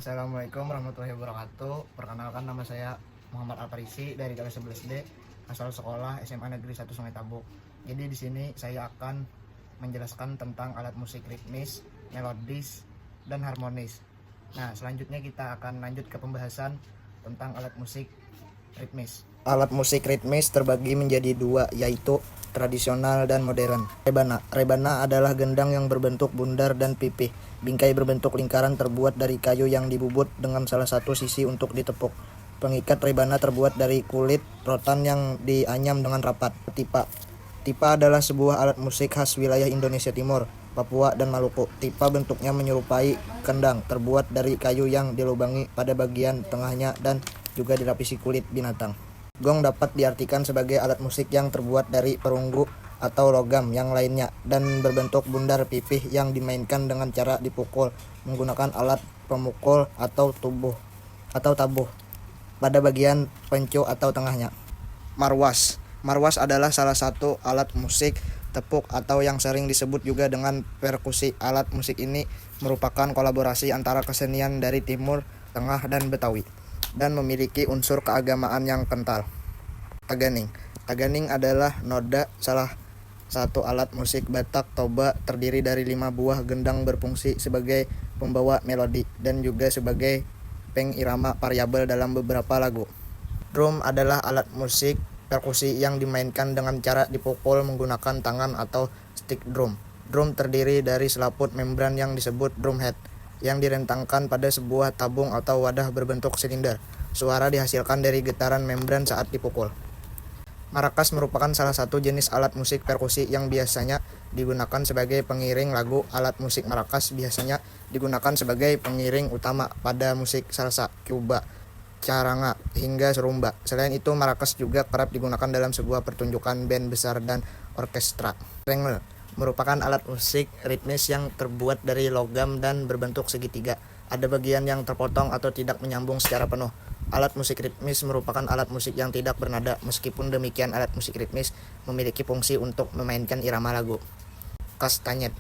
Assalamualaikum warahmatullahi wabarakatuh. Perkenalkan, nama saya Muhammad Alparisi dari kelas 11D, asal sekolah SMA Negeri 1 Sungai Tabuk. Jadi di sini saya akan menjelaskan tentang alat musik ritmis, melodis, dan harmonis. Nah, selanjutnya kita akan lanjut ke pembahasan tentang alat musik ritmis. Alat musik ritmis terbagi menjadi dua, yaitu tradisional dan modern. Rebana adalah gendang yang berbentuk bundar dan pipih. Bingkai berbentuk lingkaran terbuat dari kayu yang dibubut dengan salah satu sisi untuk ditepuk. Pengikat rebana terbuat dari kulit rotan yang dianyam dengan rapat. Tipa adalah sebuah alat musik khas wilayah Indonesia Timur, Papua, dan Maluku. Tipa bentuknya menyerupai kendang, terbuat dari kayu yang dilubangi pada bagian tengahnya dan juga dilapisi kulit binatang. Gong dapat diartikan sebagai alat musik yang terbuat dari perunggu atau logam yang lainnya dan berbentuk bundar pipih yang dimainkan dengan cara dipukul menggunakan alat pemukul atau tabuh pada bagian pencu atau tengahnya. Marwas adalah salah satu alat musik tepuk atau yang sering disebut juga dengan perkusi. Alat musik ini merupakan kolaborasi antara kesenian dari Timur Tengah dan Betawi dan memiliki unsur keagamaan yang kental. Taganing adalah noda, salah satu alat musik Batak Toba, terdiri dari 5 buah gendang berfungsi sebagai pembawa melodi dan juga sebagai pengirama variabel dalam beberapa lagu. Drum adalah alat musik perkusi yang dimainkan dengan cara dipukul menggunakan tangan atau stick drum. Drum terdiri dari selaput membran yang disebut drumhead yang direntangkan pada sebuah tabung atau wadah berbentuk silinder. Suara dihasilkan dari getaran membran saat dipukul. Marakas merupakan salah satu jenis alat musik perkusi yang biasanya digunakan sebagai pengiring lagu. Alat musik marakas biasanya digunakan sebagai pengiring utama pada musik salsa, cuba, caranga, hingga serumba. Selain itu, marakas juga kerap digunakan dalam sebuah pertunjukan band besar dan orkestra. Triangle merupakan alat musik ritmis yang terbuat dari logam dan berbentuk segitiga. Ada bagian yang terpotong atau tidak menyambung secara penuh. Alat musik ritmis merupakan alat musik yang tidak bernada. Meskipun demikian, alat musik ritmis memiliki fungsi untuk memainkan irama lagu. Kastanyet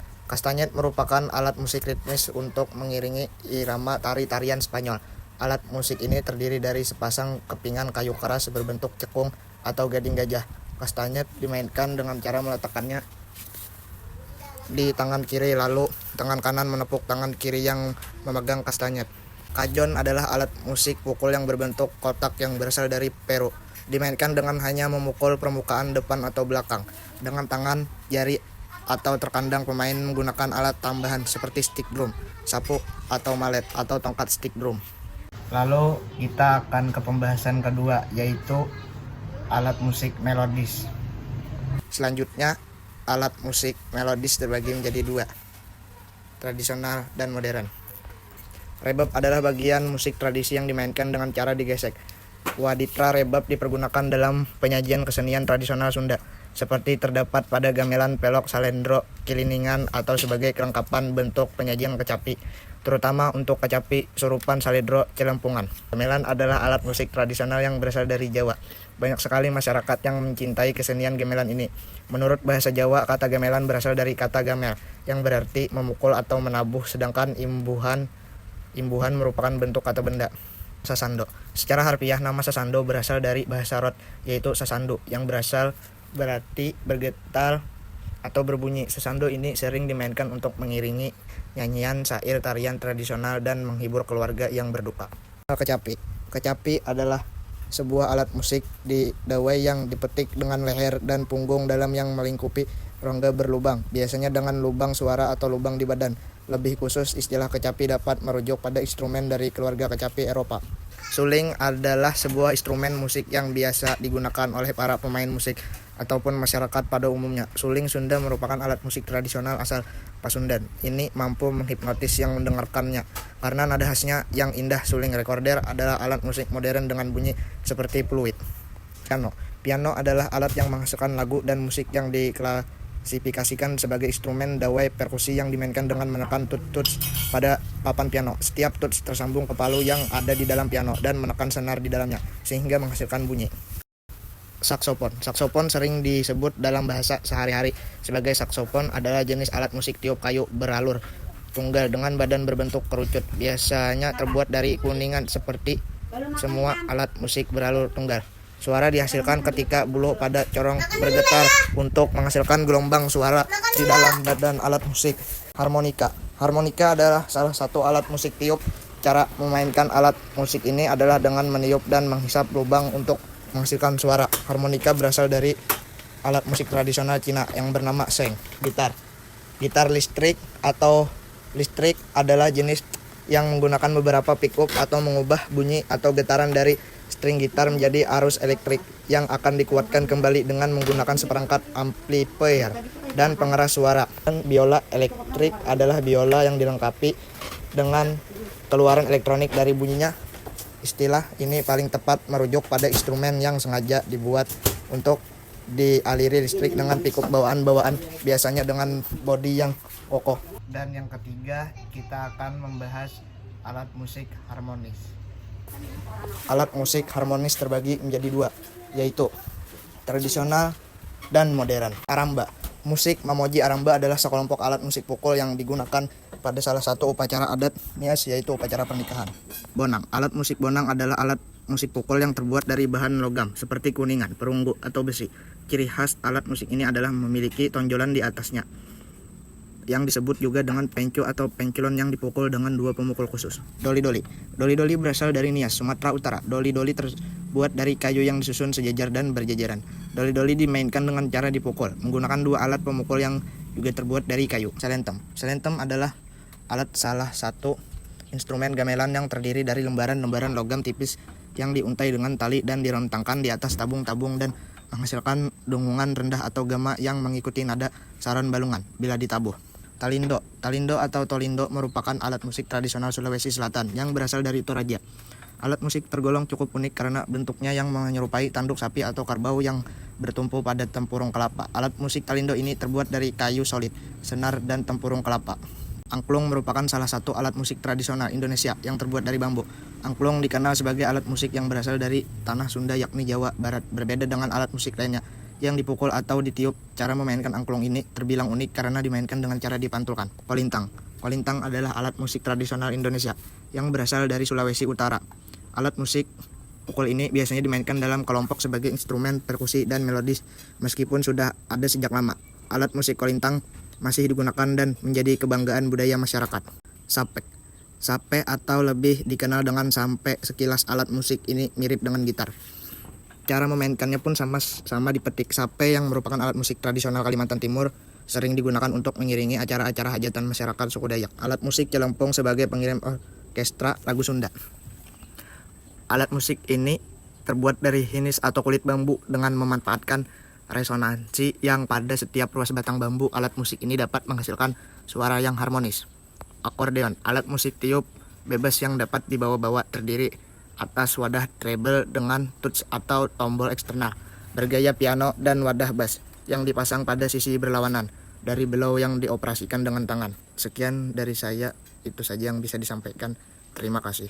merupakan alat musik ritmis untuk mengiringi irama tari-tarian Spanyol. Alat musik ini terdiri dari sepasang kepingan kayu keras berbentuk cekung atau gading gajah. Kastanyet dimainkan dengan cara meletakkannya di tangan kiri, lalu tangan kanan menepuk tangan kiri yang memegang kastanyet. Kajon adalah alat musik pukul yang berbentuk kotak yang berasal dari Peru. Dimainkan dengan hanya memukul permukaan depan atau belakang dengan tangan, jari, atau terkadang pemain menggunakan alat tambahan seperti stick drum, sapu, atau mallet, atau tongkat stick drum. Lalu kita akan ke pembahasan kedua, yaitu alat musik melodis. Selanjutnya, alat musik melodis terbagi menjadi dua, tradisional dan modern. Rebab adalah bagian musik tradisi yang dimainkan dengan cara digesek. Waditra rebab dipergunakan dalam penyajian kesenian tradisional Sunda, seperti terdapat pada gamelan, pelok, salendro, kiliningan, atau sebagai kelengkapan bentuk penyajian kecapi, terutama untuk kecapi, surupan, salendro, celempungan. Gamelan adalah alat musik tradisional yang berasal dari Jawa. Banyak sekali masyarakat yang mencintai kesenian gamelan ini. Menurut bahasa Jawa, kata gamelan berasal dari kata gamel, yang berarti memukul atau menabuh, sedangkan imbuhan merupakan bentuk kata benda. Sasando. Secara harfiah, nama sasando berasal dari bahasa Rot, yaitu sasandu, yang berarti bergetar atau berbunyi. Sasando ini sering dimainkan untuk mengiringi nyanyian, syair, tarian tradisional, dan menghibur keluarga yang berduka. Kecapi adalah sebuah alat musik di dawai yang dipetik dengan leher dan punggung dalam yang melingkupi rongga berlubang, biasanya dengan lubang suara atau lubang di badan. Lebih khusus, istilah kecapi dapat merujuk pada instrumen dari keluarga kecapi Eropa. Suling adalah sebuah instrumen musik yang biasa digunakan oleh para pemain musik ataupun masyarakat pada umumnya. Suling Sunda merupakan alat musik tradisional asal Pasundan. Ini mampu menghipnotis yang mendengarkannya karena nada khasnya yang indah. Suling recorder adalah alat musik modern dengan bunyi seperti fluid. Piano adalah alat yang menghasilkan lagu dan musik yang diklasifikasikan sebagai instrumen dawai perkusi yang dimainkan dengan menekan tuts pada papan piano. Setiap tuts tersambung ke palu yang ada di dalam piano dan menekan senar di dalamnya sehingga menghasilkan bunyi. Saksofon sering disebut dalam bahasa sehari-hari sebagai saksofon adalah jenis alat musik tiup kayu beralur tunggal dengan badan berbentuk kerucut. Biasanya terbuat dari kuningan seperti semua alat musik beralur tunggal. Suara dihasilkan ketika buluh pada corong bergetar untuk menghasilkan gelombang suara di dalam badan alat musik. Harmonika. Harmonika adalah salah satu alat musik tiup. Cara memainkan alat musik ini adalah dengan meniup dan menghisap lubang untuk menghasilkan suara. Harmonika berasal dari alat musik tradisional Cina yang bernama sheng. Gitar. Gitar listrik atau listrik adalah jenis yang menggunakan beberapa pickup atau mengubah bunyi atau getaran dari string gitar menjadi arus elektrik yang akan dikuatkan kembali dengan menggunakan seperangkat amplifier dan pengeras suara. Dan biola elektrik adalah biola yang dilengkapi dengan keluaran elektronik dari bunyinya. Istilah ini paling tepat merujuk pada instrumen yang sengaja dibuat untuk dialiri listrik dengan pickup bawaan-bawaan, biasanya dengan bodi yang kokoh. Dan yang ketiga, kita akan membahas alat musik harmonis. Alat musik harmonis terbagi menjadi dua, yaitu tradisional dan modern. Aramba. Musik mamoji aramba adalah sekelompok alat musik pukul yang digunakan pada salah satu upacara adat Nias, yaitu upacara pernikahan. Bonang. Alat musik bonang adalah alat musik pukul yang terbuat dari bahan logam seperti kuningan, perunggu, atau besi. Ciri khas alat musik ini adalah memiliki tonjolan di atasnya, yang disebut juga dengan pencu atau penculon yang dipukul dengan dua pemukul khusus. Doli-doli. Doli-doli berasal dari Nias, Sumatera Utara. Doli-doli terbuat dari kayu yang disusun sejajar dan berjajaran. Doli-doli dimainkan dengan cara dipukul menggunakan dua alat pemukul yang juga terbuat dari kayu. Selentem. Selentem adalah alat salah satu instrumen gamelan yang terdiri dari lembaran-lembaran logam tipis yang diuntai dengan tali dan direntangkan di atas tabung-tabung dan menghasilkan dengungan rendah atau gama yang mengikuti nada saran balungan bila ditabuh. Talindo. Talindo atau tolindo merupakan alat musik tradisional Sulawesi Selatan yang berasal dari Toraja. Alat musik tergolong cukup unik karena bentuknya yang menyerupai tanduk sapi atau kerbau yang bertumpu pada tempurung kelapa. Alat musik talindo ini terbuat dari kayu solid, senar, dan tempurung kelapa. Angklung merupakan salah satu alat musik tradisional Indonesia yang terbuat dari bambu. Angklung dikenal sebagai alat musik yang berasal dari tanah Sunda yakni Jawa Barat. Berbeda dengan alat musik lainnya yang dipukul atau ditiup, cara memainkan angklung ini terbilang unik karena dimainkan dengan cara dipantulkan. Kolintang. Kolintang adalah alat musik tradisional Indonesia yang berasal dari Sulawesi Utara. Alat musik pukul ini biasanya dimainkan dalam kelompok sebagai instrumen perkusi dan melodis meskipun sudah ada sejak lama. Alat musik kolintang masih digunakan dan menjadi kebanggaan budaya masyarakat. Sape. Sape atau lebih dikenal dengan sampe, sekilas alat musik ini mirip dengan gitar. Cara memainkannya pun sama dipetik. Sape yang merupakan alat musik tradisional Kalimantan Timur sering digunakan untuk mengiringi acara-acara hajatan masyarakat suku Dayak. Alat musik celempong sebagai pengirim orkestra lagu Sunda. Alat musik ini terbuat dari hinis atau kulit bambu dengan memanfaatkan resonansi yang pada setiap ruas batang bambu. Alat musik ini dapat menghasilkan suara yang harmonis. Akordeon. Alat musik tiup bebas yang dapat dibawa-bawa, terdiri atas wadah treble dengan touch atau tombol eksternal, bergaya piano, dan wadah bass yang dipasang pada sisi berlawanan dari belau yang dioperasikan dengan tangan. Sekian dari saya, itu saja yang bisa disampaikan. Terima kasih.